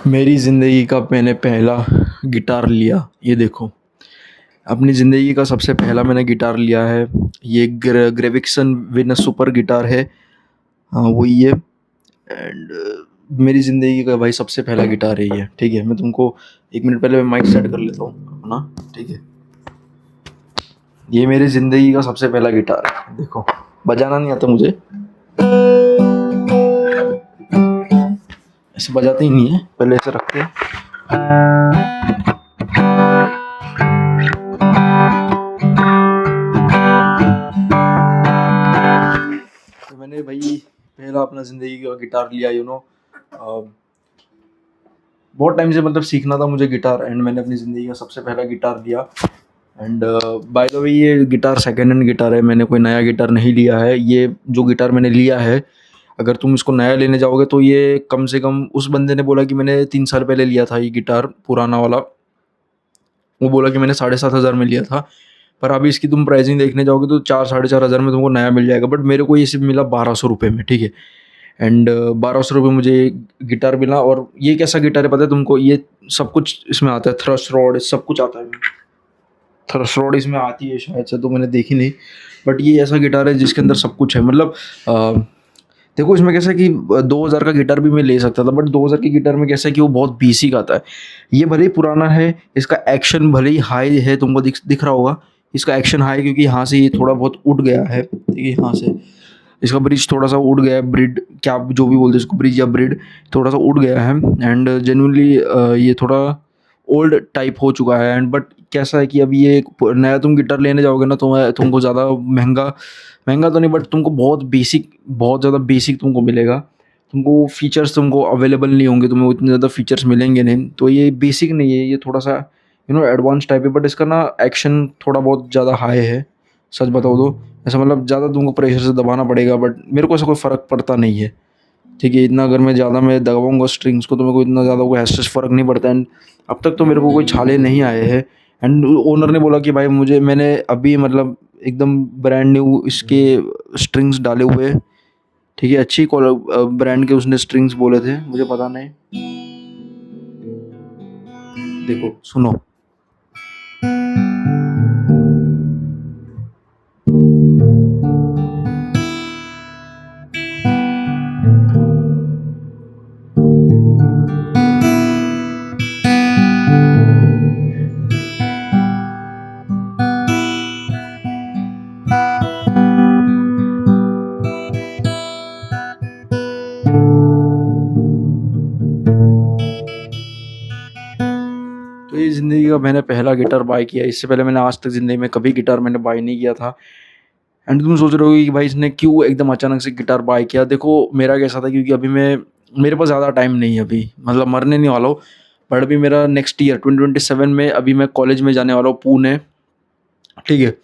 मेरी ज़िंदगी का मैंने पहला गिटार लिया, ये देखो। अपनी ज़िंदगी का सबसे पहला मैंने गिटार लिया है। ये ग्रेविक्सन विन सुपर गिटार है। हाँ, वही है। एंड मेरी ज़िंदगी का भाई सबसे पहला गिटार है ये, ठीक है। मैं तुमको 1 मिनट पहले मैं माइक सेट कर लेता हूँ अपना, ठीक है। ये मेरी ज़िंदगी का सबसे पहला गिटार है, देखो। बजाना नहीं आता मुझे, ऐसे बजाते ही नहीं है, पहले ऐसे रखते हैं। तो मैंने भाई पहला अपना ज़िंदगी का गिटार लिया, बहुत टाइम से मतलब सीखना था मुझे गिटार, एंड मैंने अपनी ज़िंदगी का सबसे पहला गिटार लिया। एंड बाय द वे ये गिटार सेकेंड हैंड गिटार है, मैंने कोई नया गिटार नहीं लिया है। ये जो गिटार मैंने लिया है, अगर तुम इसको नया लेने जाओगे तो ये कम से कम, उस बंदे ने बोला कि मैंने 3 साल पहले लिया था ये गिटार पुराना वाला। वो बोला कि मैंने 7,500 में लिया था, पर अभी इसकी तुम प्राइसिंग देखने जाओगे तो 4-4.5 हज़ार में तुमको नया मिल जाएगा। बट मेरे को ये सिर्फ मिला 1,200 रुपये में, ठीक है। एंड 1,200 रुपये मुझे गिटार मिला। और ये कैसा गिटार है पता है तुमको? ये सब कुछ इसमें आता है, थ्रस्ट रॉड सब कुछ आता है। थ्रस्ट रॉड इसमें आती है शायद से, तो मैंने देखी नहीं। बट ये ऐसा गिटार है जिसके अंदर सब कुछ है। मतलब देखो इसमें कैसा है कि 2,000 का गिटार भी मैं ले सकता था, बट 2,000 के गिटार में कैसा है कि वो बहुत बेसिक आता है। ये भले ही पुराना है, इसका एक्शन भले ही हाई है, तुमको दिख रहा होगा इसका एक्शन हाई, क्योंकि यहाँ से ये थोड़ा बहुत उठ गया है, ठीक है। यहाँ से इसका ब्रिज थोड़ा सा उड़ गया है, ब्रिड क्या आप जो भी बोलते हैं इसको, ब्रिज या ब्रिड थोड़ा सा उड़ गया है। एंड जेन्युइनली ये थोड़ा ओल्ड टाइप हो चुका है। एंड बट कैसा है कि अभी ये नया तुम गिटार लेने जाओगे ना, तो तुमको ज़्यादा महंगा महंगा तो नहीं, बट तुमको बहुत बेसिक, बहुत ज़्यादा बेसिक तुमको मिलेगा। तुमको फीचर्स तुमको अवेलेबल नहीं होंगे, तुम्हें उतने ज़्यादा फीचर्स मिलेंगे नहीं। तो ये बेसिक नहीं है, ये थोड़ा सा एडवांस टाइप है। बट इसका ना एक्शन थोड़ा बहुत ज़्यादा हाई है, सच बताओ तो। ऐसा मतलब ज़्यादा तुमको प्रेशर से दबाना पड़ेगा, बट मेरे को ऐसा कोई फ़र्क पड़ता नहीं है, ठीक है। इतना अगर मैं ज़्यादा मैं दबाऊँगा स्ट्रिंग्स को तो मेरे को इतना ज़्यादा कोई ऐसा फ़र्क नहीं पड़ता। एंड अब तक तो मेरे को कोई छाले नहीं आए हैं। एंड ओनर ने बोला कि भाई मैंने अभी मतलब एकदम ब्रांड न्यू इसके स्ट्रिंग्स डाले हुए हैं, ठीक है। अच्छी ब्रांड के उसने स्ट्रिंग्स बोले थे, मुझे पता नहीं। देखो सुनो। तो ये ज़िंदगी का मैंने पहला गिटार बाय किया। इससे पहले मैंने आज तक ज़िंदगी में कभी गिटार मैंने बाय नहीं किया था। एंड तुम सोच रहे हो कि भाई इसने क्यों एकदम अचानक से गिटार बाय किया? देखो मेरा कैसा था, क्योंकि अभी मेरे पास ज़्यादा टाइम नहीं है अभी, मतलब मरने नहीं वाला हूँ। बट अभी मेरा नेक्स्ट ईयर 2027 में अभी मैं कॉलेज में जाने वाला हूँ, पुणे, ठीक है।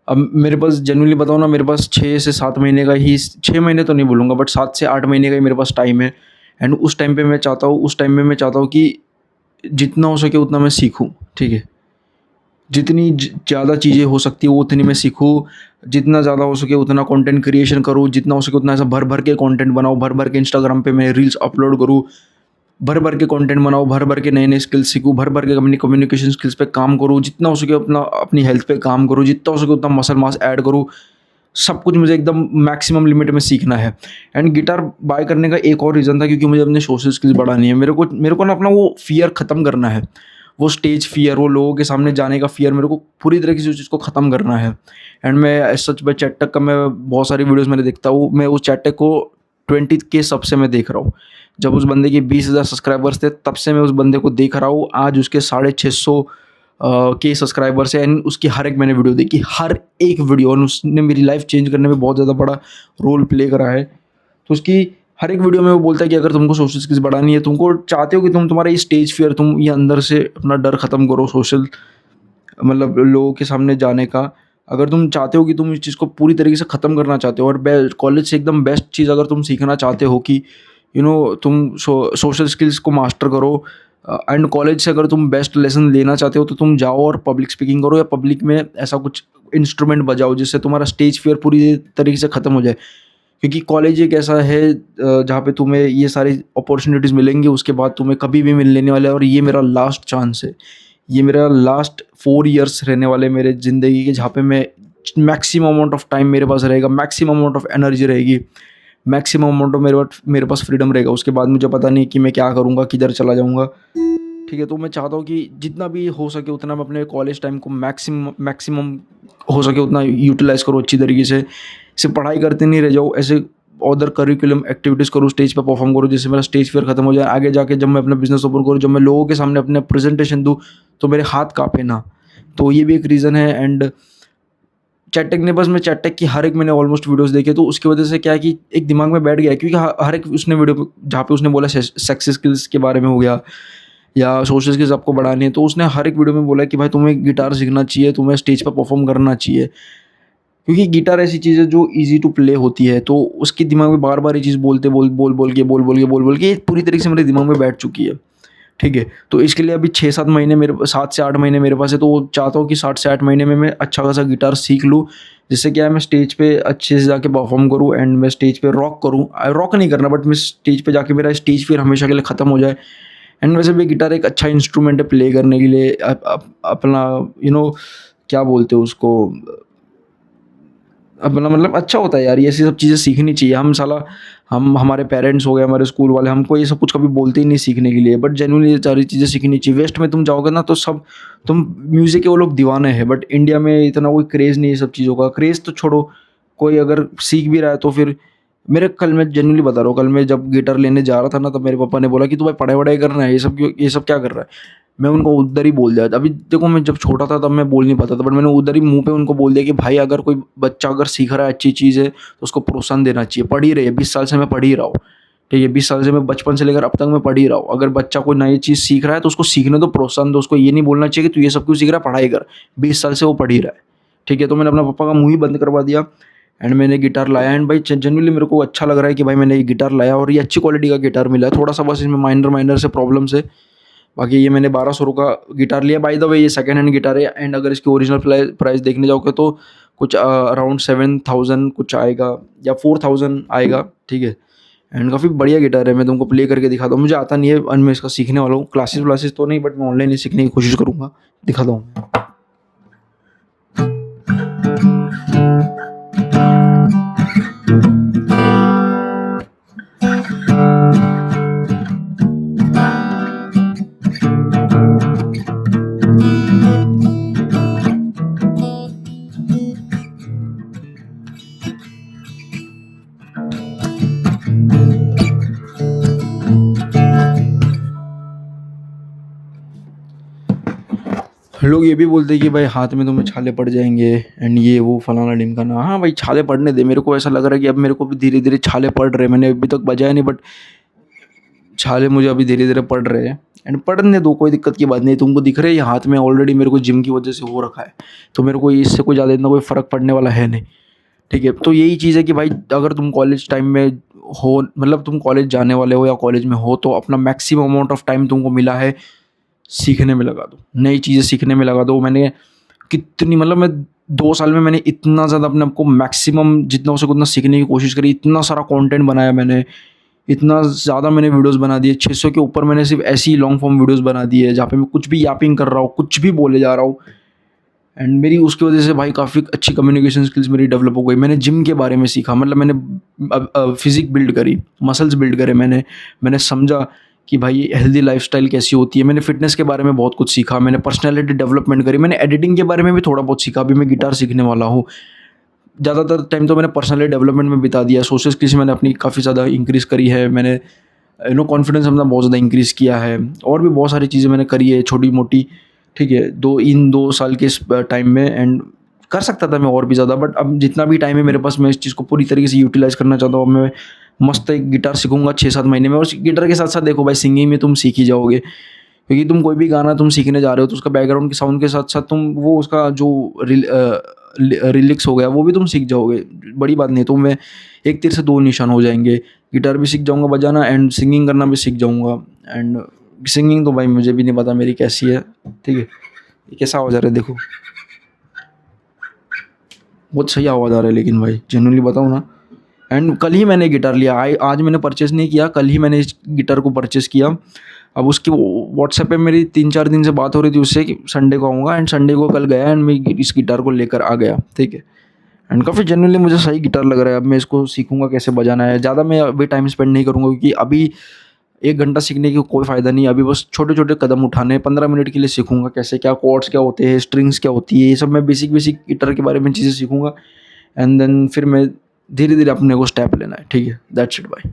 अब मेरे पास जेन्युइनली बताऊँ ना, मेरे पास 6 से 7 महीने का ही, 6 महीने तो नहीं बोलूँगा, बट 7 से 8 महीने का ही मेरे पास टाइम है। एंड उस टाइम में मैं चाहता हूँ कि जितना हो सके उतना मैं सीखूँ, ठीक है। जितनी ज़्यादा चीज़ें हो सकती है वो उतनी मैं सीखूँ, जितना ज़्यादा हो सके उतना कंटेंट क्रिएशन करूँ, जितना हो सके उतना ऐसा भर-भर के कंटेंट बनाऊँ, भर-भर के इंस्टाग्राम पे मैं रील्स अपलोड करूँ, भर-भर के कंटेंट बनाऊँ, भर-भर के नए-नए स्किल्स सीखूँ, भर-भर के अपनी कम्युनिकेशन स्किल्स पे काम करूँ, जितना हो सके अपना अपनी हेल्थ पे काम करूँ, जितना हो सके उतना मसल मास ऐड करूँ। सब कुछ मुझे एकदम मैक्सिमम लिमिट में सीखना है। एंड गिटार बाय करने का एक और रीज़न था, क्योंकि मुझे अपने सोशल स्किल्स बढ़ानी है। मेरे को ना अपना वो फ़ियर ख़त्म करना है, वो स्टेज फ़ियर, वो लोगों के सामने जाने का फ़ियर, मेरे को पूरी तरीके से उस चीज़ को ख़त्म करना है। एंड मैं एज़ सच मैं चैट टेक का मैं बहुत सारी वीडियोज़ मैंने देखता हूँ, मैं उस चैट टेक को 20K सब से मैं देख रहा हूँ। जब उस बंदे के 20,000 सब्सक्राइबर्स थे तब से मैं उस बंदे को देख रहा हूँ। आज उसके 650 के सब्सक्राइबर्स हैं। एंड उसकी हर एक मैंने वीडियो देखी, हर एक वीडियो, और उसने मेरी लाइफ चेंज करने में बहुत ज़्यादा बड़ा रोल प्ले करा है। तो उसकी हर एक वीडियो में वो बोलता है कि अगर तुमको सोशल स्किल्स बढ़ानी है, तुमको चाहते हो कि तुम्हारा ये स्टेज फियर, तुम ये अंदर से अपना डर ख़त्म करो सोशल, मतलब लोगों के सामने जाने का, अगर तुम चाहते हो कि तुम इस चीज़ को पूरी तरीके से ख़त्म करना चाहते हो, और कॉलेज से एकदम बेस्ट चीज़ अगर तुम सीखना चाहते हो कि तुम सोशल स्किल्स को मास्टर करो, एंड कॉलेज से अगर तुम बेस्ट लेसन लेना चाहते हो तो तुम जाओ और पब्लिक स्पीकिंग करो, या पब्लिक में ऐसा कुछ इंस्ट्रूमेंट बजाओ जिससे तुम्हारा स्टेज फियर पूरी तरीके से ख़त्म हो जाए। क्योंकि कॉलेज एक ऐसा है जहाँ पे तुम्हें ये सारी अपॉर्चुनिटीज़ मिलेंगी, उसके बाद तुम्हें कभी भी मिलने नहीं वाला है, और ये मेरा लास्ट चांस है। ये मेरा लास्ट 4 इयर्स रहने वाले मेरे ज़िंदगी के, जहाँ पे मैं मैक्सिमम अमाउंट ऑफ टाइम मेरे पास रहेगा, मैक्सिमम अमाउंट ऑफ एनर्जी रहेगी, मैक्सिमम अमाउंट ऑफ मेरे पास फ्रीडम रहेगा। उसके बाद मुझे पता नहीं कि मैं क्या करूँगा, किधर चला जाऊँगा। ठीक है, तो मैं चाहता हूँ कि जितना भी हो सके उतना मैं अपने कॉलेज टाइम को मैक्सिमम मैक्सिमम हो सके उतना यूटिलाइज़ करूँ अच्छी तरीके से। सिर्फ पढ़ाई करते नहीं रह जाऊँ, ऐसे अदर करिकुलम एक्टिविटीज़ करूँ, स्टेज पे परफॉर्म करूँ, जिससे मेरा स्टेज फियर खत्म हो जाए। आगे जाके जब मैं अपना बिज़नेस ओपन करूँ, जब मैं लोगों के सामने अपने प्रेजेंटेशन दूँ, तो मेरे हाथ काँपे ना। तो ये भी एक रीज़न है। एंड चैट ने बस मैं चैट टेक की हर एक मैंने ऑलमोस्ट वीडियोज़ देखे, तो उसकी वजह से क्या है कि एक दिमाग में बैठ गया है, क्योंकि हर एक उसने वीडियो जहाँ पे उसने बोला सेक्स स्किल्स के बारे में हो गया या सोशल स्किल्स आपको बढ़ानी है, तो उसने हर एक वीडियो में बोला कि भाई तुम्हें गिटार सीखना चाहिए, तुम्हें स्टेज पर परफॉर्म करना चाहिए। क्योंकि गिटार ऐसी चीज़ है जो ईज़ी टू प्ले होती है, तो उसके दिमाग में बार-बार ये चीज़ बोल-बोल के ये पूरी तरीके से मेरे दिमाग में बैठ चुकी है। ठीक है? तो इसके लिए अभी 6-7 महीने 7 से 8 महीने मेरे पास है, तो चाहता हूँ कि 7 से 8 महीने में मैं अच्छा खासा गिटार सीख लूँ, जिससे क्या है मैं स्टेज पे अच्छे से जाके परफ़ॉर्म करूँ एंड मैं स्टेज पे रॉक करूँ। रॉक नहीं करना, बट मैं स्टेज पे जाके मेरा स्टेज फ़ियर हमेशा के लिए ख़त्म हो जाए। एंड वैसे भी गिटार एक अच्छा इंस्ट्रूमेंट है प्ले करने के लिए। अपना क्या बोलते हैं उसको, अपना मतलब अच्छा होता है यार, ये ऐसी सब चीज़ें सीखनी चाहिए। हम हमारे पेरेंट्स हो गए, हमारे स्कूल वाले हमको ये सब कुछ कभी बोलते ही नहीं सीखने के लिए, बट जेन्युइनली ये सारी चीज़ें सीखनी चाहिए। वेस्ट में तुम जाओगे ना तो सब तुम म्यूज़िक के वो लोग दीवाने हैं, बट इंडिया में इतना कोई क्रेज़ नहीं है सब चीज़ों का। क्रेज़ तो छोड़ो, कोई अगर सीख भी रहा है तो फिर मेरे कल मैं जेन्युइनली बता रहा हूँ, कल मैं जब गिटार लेने जा रहा था ना, तब मेरे पापा ने बोला कि तू भाई पढ़ाई-वढ़ाई करना है, ये सब क्या कर रहा है? मैं उनको उधर ही बोल दिया। अभी देखो मैं जब छोटा था तब मैं बोल नहीं पाता था, बट मैंने उधर ही मुँह पे उनको बोल दिया कि भाई अगर कोई बच्चा अगर सीख रहा है अच्छी चीज़ है, तो उसको प्रोत्साहन देना चाहिए। पढ़ ही रहे हैं, 20 साल से मैं पढ़ ही रहा हूँ। ठीक है, 20 साल से मैं बचपन से लेकर अब तक मैं पढ़ ही रहा हूँ। अगर बच्चा कोई नई चीज़ सीख रहा है तो उसको सीखने दो, प्रोत्साहन दो। उसको ये नहीं बोलना चाहिए कि तू ये सब क्यों सीख रहा है, पढ़ाई कर। 20 साल से वो पढ़ ही रहा है। ठीक है, तो मैंने अपना पापा का मुँह ही बंद करवा दिया एंड मैंने गिटार लाया। एंड भाई जेनुइनली मेरे को अच्छा लग रहा है कि भाई मैंने ये गिटार लाया और ये अच्छी क्वालिटी का गिटार मिला है। थोड़ा-सा बस इसमें माइनर से प्रॉब्लम्स है। बाकी ये मैंने 1200 का गिटार लिया। बाय द वे ये सेकंड हैंड गिटार है, एंड अगर इसकी ओरिजिनल प्राइस देखने जाओगे तो कुछ अराउंड 7000 कुछ आएगा या 4000 आएगा। ठीक है, एंड काफ़ी बढ़िया गिटार है। मैं तुमको प्ले करके दिखाता हूँ। मुझे आता नहीं है एंड मैं इसका सीखने वाला हूँ। क्लासेस व्लासेस तो नहीं, बट मैं ऑनलाइन ही सीखने की कोशिश करूँगा। दिखाता हूँ। लोग ये भी बोलते हैं कि भाई हाथ में तुम्हें छाले पड़ जाएँगे एंड ये वो फलाना ढिमकाना। हाँ भाई, छाले पड़ने दे। मेरे को ऐसा लग रहा है कि अब मेरे को भी धीरे-धीरे छाले पड़ रहे हैं। मैंने अभी तक बजाया नहीं, बट छाले मुझे अभी धीरे-धीरे पड़ रहे हैं एंड पड़ने दो, कोई दिक्कत की बात नहीं। तुमको दिख रहा है ये हाथ में ऑलरेडी मेरे को जिम की वजह से हो रखा है, तो मेरे को इससे कोई ज़्यादा इतना कोई फ़र्क पड़ने वाला है नहीं। ठीक है, तो यही चीज़ है कि भाई अगर तुम कॉलेज टाइम में हो, मतलब तुम कॉलेज जाने वाले हो या कॉलेज में हो, तो अपना मैक्सिमम अमाउंट ऑफ टाइम तुमको मिला है, सीखने में लगा दो। नई चीज़ें सीखने में लगा दो। मैंने कितनी मतलब मैं 2 साल में मैंने इतना ज़्यादा अपने आप को मैक्सिमम जितना हो सके उतना सीखने की कोशिश करी। इतना सारा कंटेंट बनाया मैंने, इतना ज़्यादा मैंने वीडियोज़ बना दिए। 600 के ऊपर मैंने सिर्फ़ ऐसी ही लॉन्ग फॉर्म वीडियोज़ बना दी है, जहाँ पे मैं कुछ भी यापिंग कर रहा हूँ, कुछ भी बोले जा रहा हूँ। एंड मेरी उसकी वजह से भाई काफ़ी अच्छी कम्युनिकेशन स्किल्स मेरी डेवलप हो गई। मैंने जिम के बारे में सीखा, मतलब मैंने फ़िज़िक बिल्ड करी, मसल्स बिल्ड करे मैंने समझा कि भाई हेल्दी लाइफ़स्टाइल कैसी होती है। मैंने फ़िटनेस के बारे में बहुत कुछ सीखा, मैंने पर्सनैलिटी डेवलपमेंट करी, मैंने एडिटिंग के बारे में भी थोड़ा बहुत सीखा। अभी मैं गिटार सीखने वाला हूँ। ज़्यादातर टाइम तो मैंने पर्सनैलिटी डेवलपमेंट में बिता दिया। सोशल स्किल्स मैंने अपनी काफ़ी ज़्यादा इंक्रीज़ करी है। मैंने कॉन्फिडेंस अपना बहुत ज़्यादा इंक्रीज़ किया है, और भी बहुत सारी चीज़ें मैंने करी है छोटी-मोटी। ठीक है, 2 साल के इस टाइम में, एंड कर सकता था मैं और भी ज़्यादा, बट अब जितना भी टाइम है मेरे पास मैं इस चीज़ को पूरी तरीके से यूटिलाइज़ करना चाहता हूँ। अब मैं मस्त एक गिटार सीखूँगा 6-7 महीने में, और गिटार के साथ-साथ देखो भाई सिंगिंग में तुम सीख ही जाओगे। क्योंकि तुम कोई भी गाना तुम सीखने जा रहे हो तो उसका बैकग्राउंड के साउंड के साथ-साथ तुम वो उसका जो लिरिक्स हो गया वो भी तुम सीख जाओगे। बड़ी बात नहीं है, तो मैं एक तीर से 2 निशान हो जाएँगे। गिटार भी सीख जाऊँगा बजाना एंड सिंगिंग करना भी सीख जाऊँगा। एंड सिंगिंग तो भाई मुझे भी नहीं पता मेरी कैसी है। ठीक है, ये कैसा आवाज़ आ रहा है देखो। बहुत सही आवाज़ आ रहा है लेकिन भाई जेन्युइनली बताऊँ ना। एंड कल ही मैंने गिटार लिया, आज मैंने परचेज़ नहीं किया, कल ही मैंने इस गिटार को परचेज़ किया। अब उसकी व्हाट्सएप पे मेरी 3-4 दिन से बात हो रही थी उससे कि संडे को आऊँगा, एंड संडे को कल गया एंड मैं इस गिटार को लेकर आ गया, ठीक है। एंड काफ़ी जेन्युइनली मुझे सही गिटार लग रहा है। अब मैं इसको सीखूँगा कैसे बजाना है, ज़्यादा मैं अभी टाइम स्पेंड नहीं करूँगा क्योंकि अभी 1 घंटा सीखने की कोई फ़ायदा नहीं है। अभी बस छोटे-छोटे कदम उठाने हैं, 15 मिनट के लिए सीखूँगा कैसे क्या कॉर्ड्स क्या होते हैं, स्ट्रिंग्स क्या होती है, ये सब मैं बेसिक-बेसिक गिटार के बारे में चीज़ें सीखूँगा, एंड देन फिर मैं धीरे-धीरे अपने को स्टेप लेना है, ठीक है। That's it, bye.